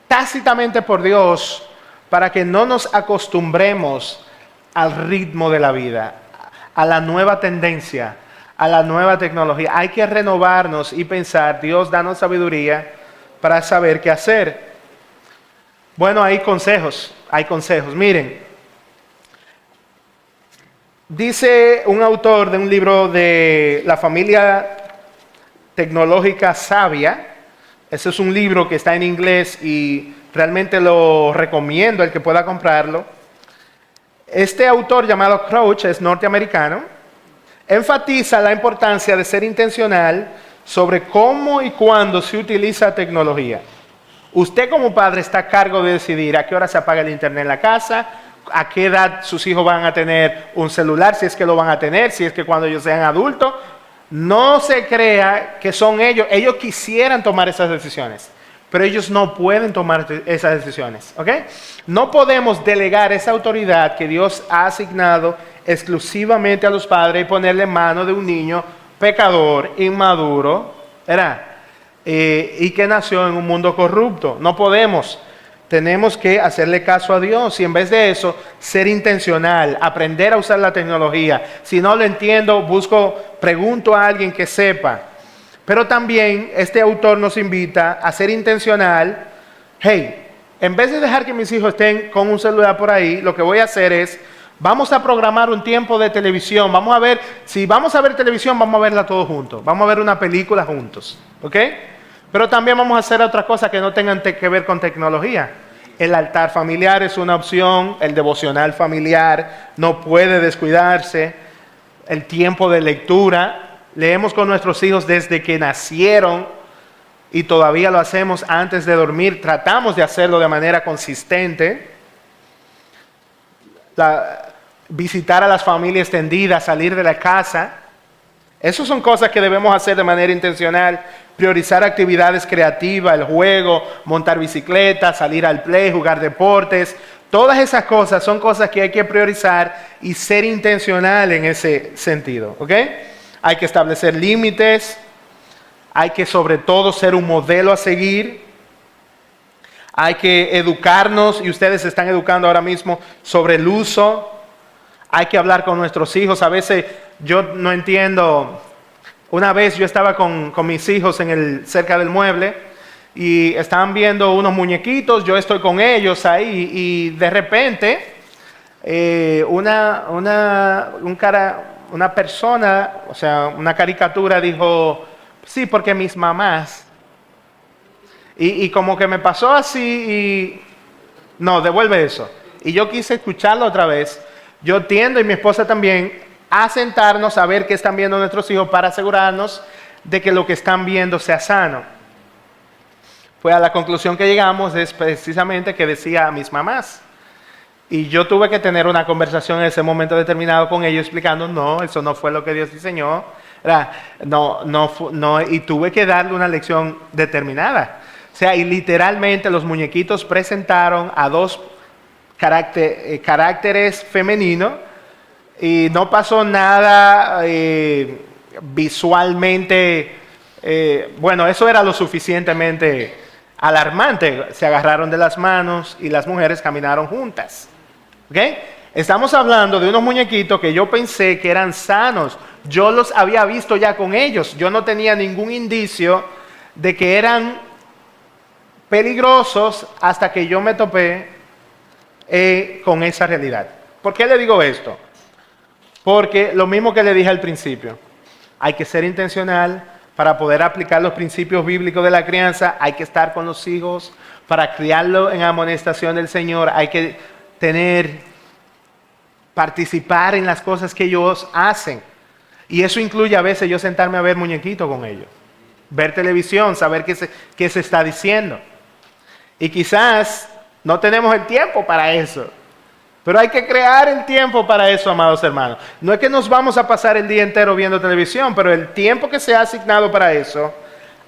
tácitamente por Dios para que no nos acostumbremos al ritmo de la vida, a la nueva tendencia, a la nueva tecnología. Hay que renovarnos y pensar, Dios, danos sabiduría para saber qué hacer. Bueno, hay consejos. Miren, dice un autor de un libro de la familia tecnológica sabia. Ese es un libro que está en inglés y realmente lo recomiendo el que pueda comprarlo. Este autor llamado Crouch, es norteamericano, enfatiza la importancia de ser intencional sobre cómo y cuándo se utiliza tecnología. Usted como padre está a cargo de decidir a qué hora se apaga el internet en la casa, a qué edad sus hijos van a tener un celular, si es que lo van a tener, si es que cuando ellos sean adultos. No se crea que son ellos. Ellos quisieran tomar esas decisiones, pero ellos no pueden tomar esas decisiones, ¿ok? No podemos delegar esa autoridad que Dios ha asignado exclusivamente a los padres y ponerle en mano de un niño pecador, inmaduro, ¿verdad? Y que nació en un mundo corrupto. No podemos. Tenemos que hacerle caso a Dios y en vez de eso, ser intencional, aprender a usar la tecnología. Si no lo entiendo, pregunto a alguien que sepa. Pero también este autor nos invita a ser intencional. Hey, en vez de dejar que mis hijos estén con un celular por ahí, lo que voy a hacer es, vamos a programar un tiempo de televisión. Vamos a ver, si vamos a ver televisión, vamos a verla todos juntos. Vamos a ver una película juntos, ¿ok? Pero también vamos a hacer otras cosas que no tengan que ver con tecnología. El altar familiar es una opción, el devocional familiar no puede descuidarse, el tiempo de lectura. Leemos con nuestros hijos desde que nacieron y todavía lo hacemos antes de dormir. Tratamos de hacerlo de manera consistente. Visitar a las familias extendidas, salir de la casa. Esas son cosas que debemos hacer de manera intencional. Priorizar actividades creativas, el juego, montar bicicleta, salir al play, jugar deportes. Todas esas cosas son cosas que hay que priorizar y ser intencional en ese sentido, ¿ok? Hay que establecer límites. Hay que sobre todo ser un modelo a seguir. Hay que educarnos, y ustedes se están educando ahora mismo sobre el uso. Hay que hablar con nuestros hijos. A veces yo no entiendo. Una vez yo estaba con mis hijos cerca del mueble y estaban viendo unos muñequitos, yo estoy con ellos ahí y de repente una persona, o sea, una caricatura dijo, sí, porque mis mamás. Y como que me pasó así y no, devuelve eso. Y yo quise escucharlo otra vez. Yo tiendo y mi esposa también a sentarnos a ver qué están viendo nuestros hijos para asegurarnos de que lo que están viendo sea sano. Pues a la conclusión que llegamos es precisamente que decía a mis mamás. Y yo tuve que tener una conversación en ese momento determinado con ellos explicando, no, eso no fue lo que Dios diseñó. No, y tuve que darle una lección determinada. O sea, y literalmente los muñequitos presentaron a dos caracteres femeninos. Y no pasó nada visualmente, bueno, eso era lo suficientemente alarmante. Se agarraron de las manos y las mujeres caminaron juntas. ¿Ok? Estamos hablando de unos muñequitos que yo pensé que eran sanos. Yo los había visto ya con ellos. Yo no tenía ningún indicio de que eran peligrosos hasta que yo me topé con esa realidad. ¿Por qué le digo esto? Porque lo mismo que le dije al principio, hay que ser intencional para poder aplicar los principios bíblicos de la crianza, hay que estar con los hijos para criarlo en amonestación del Señor, hay que participar en las cosas que ellos hacen. Y eso incluye a veces yo sentarme a ver muñequitos con ellos, ver televisión, saber qué se está diciendo. Y quizás no tenemos el tiempo para eso. Pero hay que crear el tiempo para eso, amados hermanos. No es que nos vamos a pasar el día entero viendo televisión, pero el tiempo que se ha asignado para eso,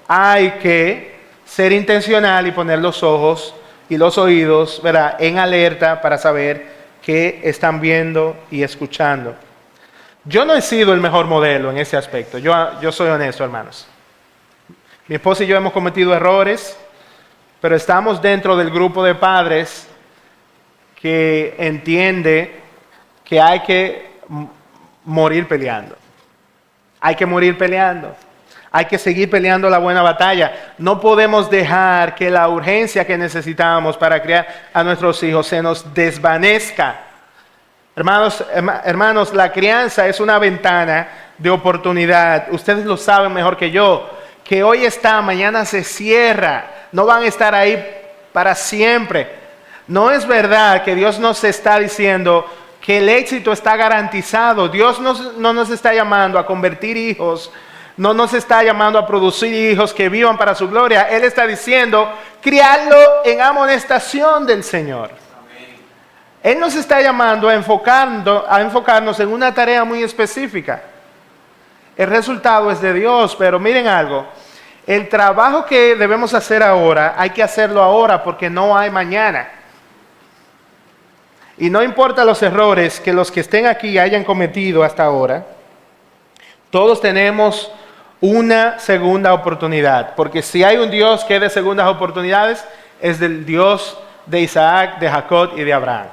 hay que ser intencional y poner los ojos y los oídos, ¿verdad?, en alerta para saber qué están viendo y escuchando. Yo no he sido el mejor modelo en ese aspecto. Yo soy honesto, hermanos. Mi esposa y yo hemos cometido errores, pero estamos dentro del grupo de padres que entiende que hay que morir peleando. Hay que morir peleando. Hay que seguir peleando la buena batalla. No podemos dejar que la urgencia que necesitamos para criar a nuestros hijos se nos desvanezca. Hermanos, la crianza es una ventana de oportunidad. Ustedes lo saben mejor que yo, que hoy está, mañana se cierra. No van a estar ahí para siempre. No es verdad que Dios nos está diciendo que el éxito está garantizado. Dios no nos está llamando a convertir hijos, no nos está llamando a producir hijos que vivan para su gloria. Él está diciendo, criarlo en amonestación del Señor. Él nos está llamando a enfocarnos en una tarea muy específica. El resultado es de Dios, pero miren algo. El trabajo que debemos hacer ahora, hay que hacerlo ahora porque no hay mañana. Y no importa los errores que los que estén aquí hayan cometido hasta ahora, todos tenemos una segunda oportunidad. Porque si hay un Dios que es de segundas oportunidades, es del Dios de Isaac, de Jacob y de Abraham.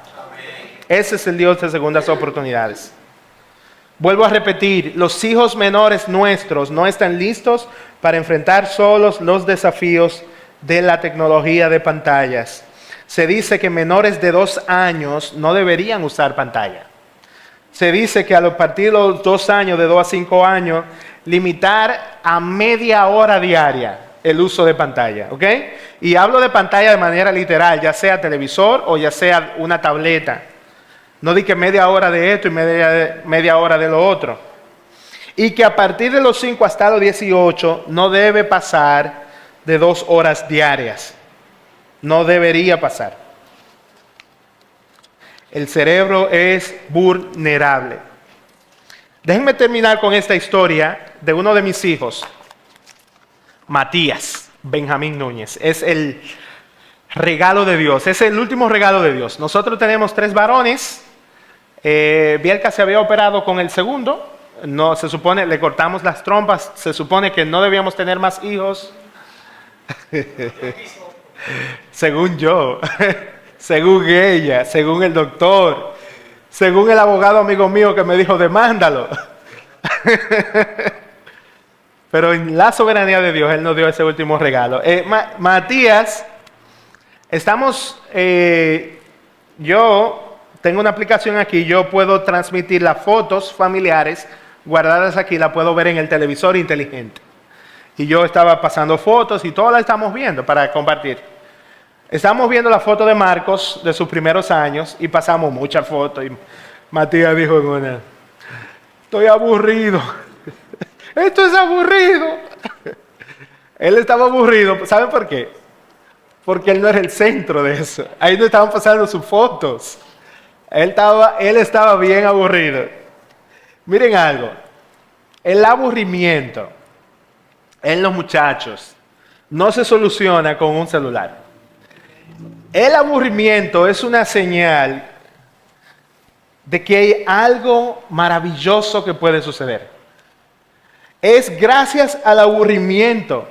Ese es el Dios de segundas oportunidades. Vuelvo a repetir, los hijos menores nuestros no están listos para enfrentar solos los desafíos de la tecnología de pantallas. Se dice que menores de 2 años no deberían usar pantalla. Se dice que a partir de los 2 años, de 2 a 5 años, limitar a media hora diaria el uso de pantalla, ¿ok? Y hablo de pantalla de manera literal, ya sea televisor o ya sea una tableta. No di que media hora de esto y media hora de lo otro. Y que a partir de los 5 hasta los 18 no debe pasar de 2 horas diarias. No debería pasar. El cerebro es vulnerable. Déjenme terminar con esta historia de uno de mis hijos, Matías Benjamín Núñez. Es el regalo de Dios, es el último regalo de Dios. Nosotros tenemos 3 varones. Bielka se había operado con el segundo. No, se supone, le cortamos las trompas. Se supone que no debíamos tener más hijos. Según yo, según ella, según el doctor, según el abogado amigo mío que me dijo, demándalo. Pero en la soberanía de Dios, Él nos dio ese último regalo. Matías, yo tengo una aplicación aquí, yo puedo transmitir las fotos familiares guardadas aquí, la puedo ver en el televisor inteligente. Y yo estaba pasando fotos y todas las estamos viendo para compartir. Estamos viendo la foto de Marcos de sus primeros años y pasamos muchas fotos. Y Matías dijo en una, estoy aburrido. Esto es aburrido. Él estaba aburrido. ¿Saben por qué? Porque él no era el centro de eso. Ahí no estaban pasando sus fotos. Él estaba bien aburrido. Miren algo. El aburrimiento en los muchachos no se soluciona con un celular. El aburrimiento es una señal de que hay algo maravilloso que puede suceder. Es gracias al aburrimiento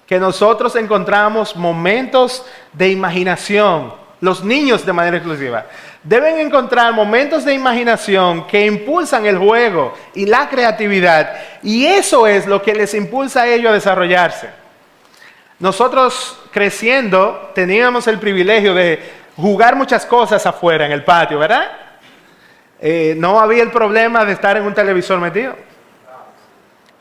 que nosotros encontramos momentos de imaginación. Los niños de manera exclusiva deben encontrar momentos de imaginación que impulsan el juego y la creatividad. Y eso es lo que les impulsa a ellos a desarrollarse. Nosotros creciendo teníamos el privilegio de jugar muchas cosas afuera en el patio, ¿verdad? No había el problema de estar en un televisor metido.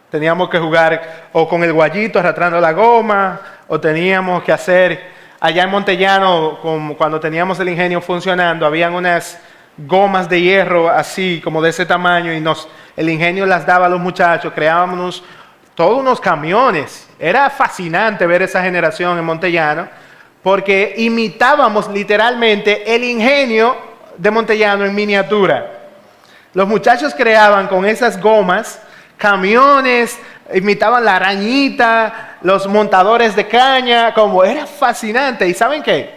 Teníamos que jugar o con el guayito arrastrando la goma, o teníamos que hacer, allá en Montellano, cuando teníamos el ingenio funcionando, habían unas gomas de hierro así, como de ese tamaño, y el ingenio las daba a los muchachos, creábamos todos unos camiones. Era fascinante ver esa generación en Montellano, porque imitábamos literalmente el ingenio de Montellano en miniatura. Los muchachos creaban con esas gomas camiones, imitaban la arañita, los montadores de caña, como era fascinante. ¿Y saben qué?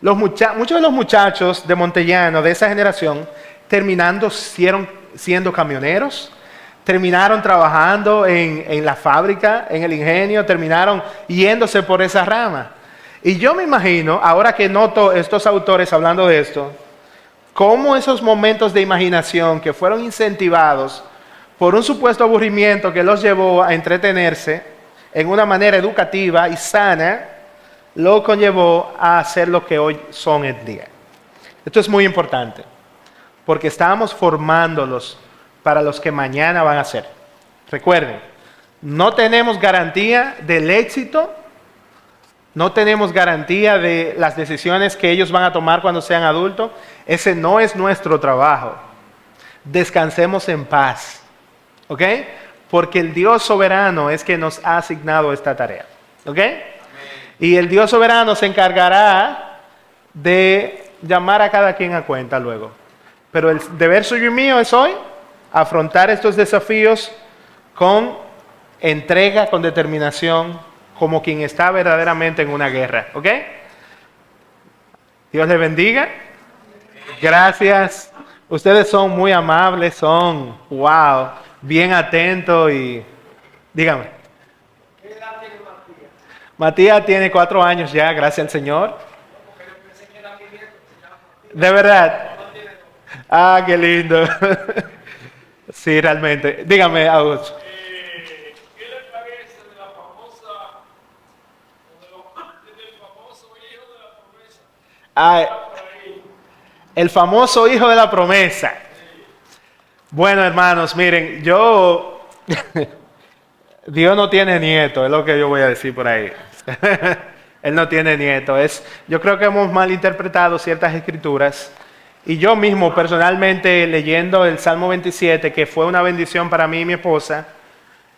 Muchos de los muchachos de Montellano, de esa generación, terminando, hicieron siendo camioneros, terminaron trabajando en la fábrica, en el ingenio, terminaron yéndose por esa rama. Y yo me imagino, ahora que noto estos autores hablando de esto, cómo esos momentos de imaginación que fueron incentivados por un supuesto aburrimiento que los llevó a entretenerse en una manera educativa y sana, lo conllevó a hacer lo que hoy son en día. Esto es muy importante, porque estamos formándolos para los que mañana van a ser. Recuerden, no tenemos garantía del éxito, no tenemos garantía de las decisiones que ellos van a tomar cuando sean adultos. Ese no es nuestro trabajo. Descansemos en paz, ¿ok? Porque el Dios soberano es que nos ha asignado esta tarea, ¿ok? Y el Dios soberano se encargará de llamar a cada quien a cuenta luego. Pero el deber suyo y mío es hoy afrontar estos desafíos con entrega, con determinación, como quien está verdaderamente en una guerra, ¿ok? Dios les bendiga. Gracias. Ustedes son muy amables, son, wow, bien atentos y... Dígame. ¿Qué edad tiene Matías? Matías tiene 4 años ya, gracias al Señor. Porque yo pensé que era mi nieto, se llama Matías. De verdad. No tiene dos. Ah, qué lindo. Sí, realmente. Dígame, Augusto. ¿Qué le parece de la famosa, del famoso hijo de la promesa? Ah, Por ahí. el famoso hijo de la promesa. Bueno, hermanos, miren, Dios no tiene nieto, es lo que yo voy a decir por ahí. Él no tiene nieto. Yo creo que hemos malinterpretado ciertas escrituras. Y yo mismo, personalmente, leyendo el Salmo 27, que fue una bendición para mí y mi esposa,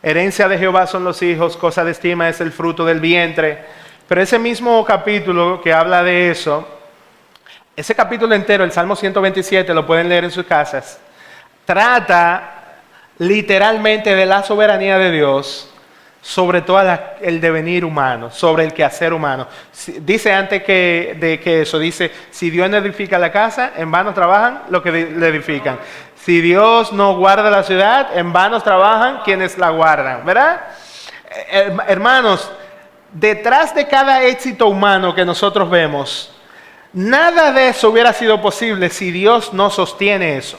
herencia de Jehová son los hijos, cosa de estima es el fruto del vientre. Pero ese mismo capítulo que habla de eso, ese capítulo entero, el Salmo 127, lo pueden leer en sus casas, trata literalmente de la soberanía de Dios sobre todo el devenir humano, sobre el quehacer humano. Dice antes de que eso, dice, si Dios no edifica la casa, en vano trabajan los que le edifican. Si Dios no guarda la ciudad, en vano trabajan quienes la guardan, ¿verdad? Hermanos, detrás de cada éxito humano que nosotros vemos, nada de eso hubiera sido posible si Dios no sostiene eso.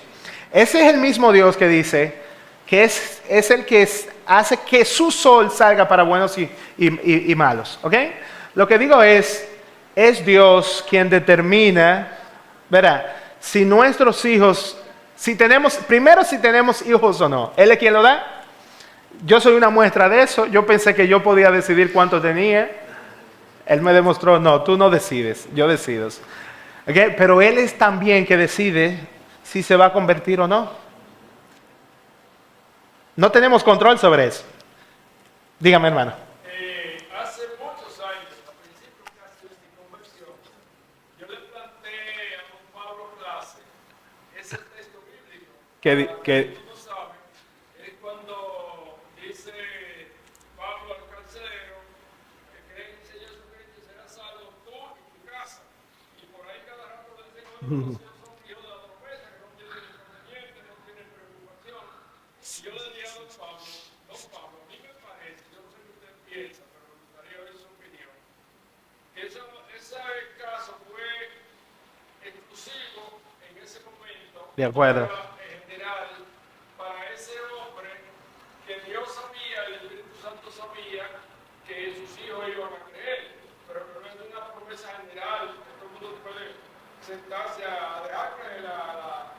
Ese es el mismo Dios que dice que es el que hace que su sol salga para buenos y malos. ¿Ok? Lo que digo es Dios quien determina, ¿verdad? Si nuestros hijos, si tenemos hijos o no. Él es quien lo da. Yo soy una muestra de eso. Yo pensé que yo podía decidir cuánto tenía. Él me demostró, no, tú no decides, yo decido. ¿Okay? Pero Él es también que decide si se va a convertir o no. No tenemos control sobre eso. Dígame, hermano. Hace muchos años, a principios casi de mi conversión, yo le planteé a don Pablo Clase ese texto bíblico. Que No saben, es cuando dice Pablo al carcelero que creen en el Señor Jesucristo será salvo tú y tu casa. Y por ahí cada rato le dicen, bueno, los hijos son hijos de la promesa, que no tienen inconveniente, no tienen preocupación. Y yo le dije a don Pablo, a mí me parece, yo no sé qué usted piensa, pero me gustaría oír su opinión, que ese caso fue exclusivo en ese momento. De acuerdo. General, para ese hombre que Dios sabía, el Espíritu Santo sabía que sus hijos iban a creer, pero que no es una promesa general, que todo el mundo puede sentarse a dejar que el agua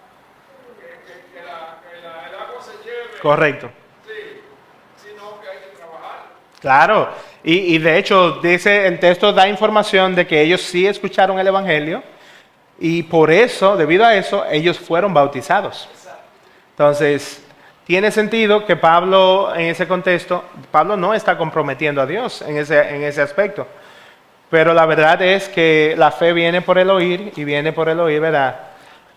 se lleve. correcto. Sí, sino que hay que trabajar. Claro. Y de hecho, el texto da información de que ellos sí escucharon el Evangelio y por eso, debido a eso, ellos fueron bautizados. Entonces, tiene sentido que Pablo, en ese contexto, Pablo no está comprometiendo a Dios en ese aspecto. Pero la verdad es que la fe viene por el oír y viene por el oír, ¿verdad?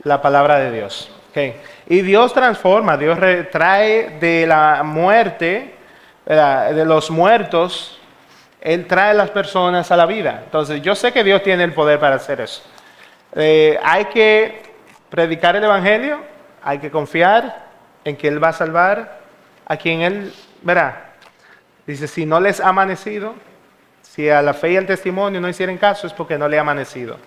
La palabra de Dios. Okay. Y Dios transforma, Dios trae de la muerte, ¿verdad? De los muertos, Él trae a las personas a la vida. Entonces, yo sé que Dios tiene el poder para hacer eso. Hay que predicar el Evangelio, hay que confiar en que Él va a salvar a quien Él verá. Dice, si no les ha amanecido, si a la fe y al testimonio no hicieran caso, es porque no le ha amanecido.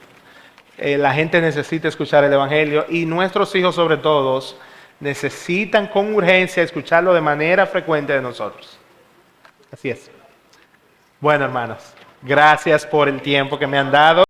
La gente necesita escuchar el Evangelio y nuestros hijos sobre todo necesitan con urgencia escucharlo de manera frecuente de nosotros. Así es. Bueno, hermanos, gracias por el tiempo que me han dado.